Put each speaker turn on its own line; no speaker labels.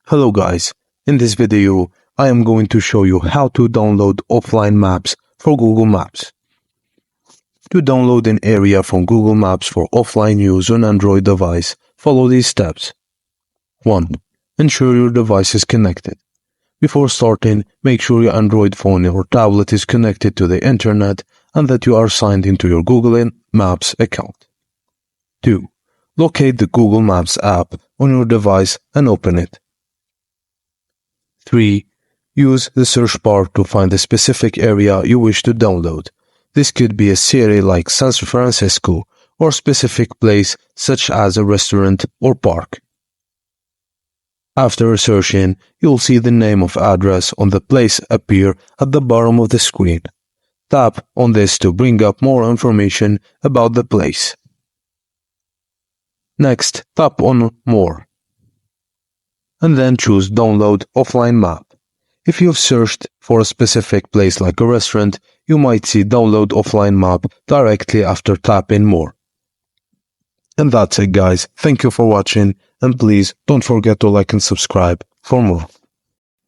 Hello guys, in this video I am going to show you how to download offline maps for Google Maps. To download an area from Google Maps for offline use on Android device, follow these steps. 1. Ensure your device is connected. Before starting, make sure your Android phone or tablet is connected to the internet and that you are signed into your Google Maps account. 2. Locate the Google Maps app on your device and open it. 3. Use the search bar to find the specific area you wish to download. This could be a city like San Francisco or a specific place such as a restaurant or park. After searching, you'll see the name of address on the place appear at the bottom of the screen. Tap on this to bring up more information about the place. Next, tap on More, and then choose Download Offline Map. If you've searched for a specific place like a restaurant, you might see Download Offline Map directly after tapping More. And that's it guys, thank you for watching, and please don't forget to like and subscribe for more.